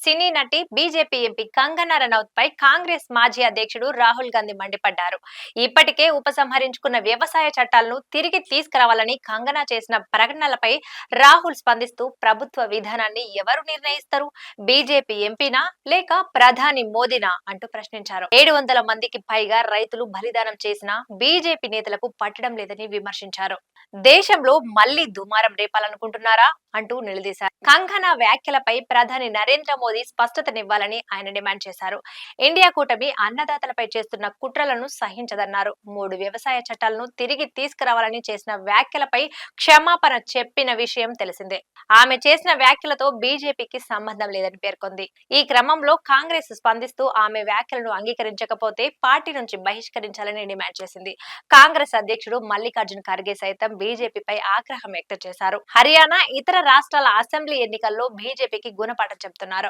సినీ నటి BJP MP Kangana Ranaut పై కాంగ్రెస్ మాజీ అధ్యక్షుడు రాహుల్ గాంధీ మండిపడ్డారు. ఇప్పటికే ఉపసంహరించుకున్న వ్యవసాయ చట్టాలను తిరిగి తీసుకురావాలని కంగనా చేసిన ప్రకటనలపై రాహుల్ స్పందిస్తూ ప్రభుత్వ విధానాన్ని ఎవరు నిర్ణయిస్తారు, బీజేపీ ఎంపీనా లేక ప్రధాని మోదీనా అంటూ ప్రశ్నించారు. 700 మందికి పైగా రైతులు బలిదానం చేసినా బీజేపీ నేతలకు పట్టడం లేదని విమర్శించారు. దేశంలో మళ్లీ దుమారం రేపాలనుకుంటున్నారా అంటూ నిలదీశారు. కంగనా వ్యాఖ్యలపై ప్రధాని నరేంద్ర మోదీ స్పష్టతనివ్వాలని ఆయన డిమాండ్ చేశారు. ఇండియా కూటమి అన్నదాతలపై చేస్తున్న కుట్రలను సహించదన్నారు. 3 వ్యవసాయ చట్టాలను తిరిగి తీసుకురావాలని చేసిన వ్యాఖ్యలపై క్షమాపణ చెప్పిన విషయం తెలిసిందే. ఆమె చేసిన వ్యాఖ్యలతో బీజేపీకి సంబంధం లేదని పేర్కొంది. ఈ క్రమంలో కాంగ్రెస్ స్పందిస్తూ ఆమె వ్యాఖ్యలను అంగీకరించకపోతే పార్టీ నుంచి బహిష్కరించాలని డిమాండ్ చేసింది. కాంగ్రెస్ అధ్యక్షుడు మల్లికార్జున్ ఖర్గే సైతం బీజేపీపై ఆగ్రహం వ్యక్తం చేశారు. హర్యానా, ఇతర రాష్ట్రాల అసెంబ్లీ ఎన్నికల్లో బీజేపీకి గుణపాఠం చెబుతున్నారు.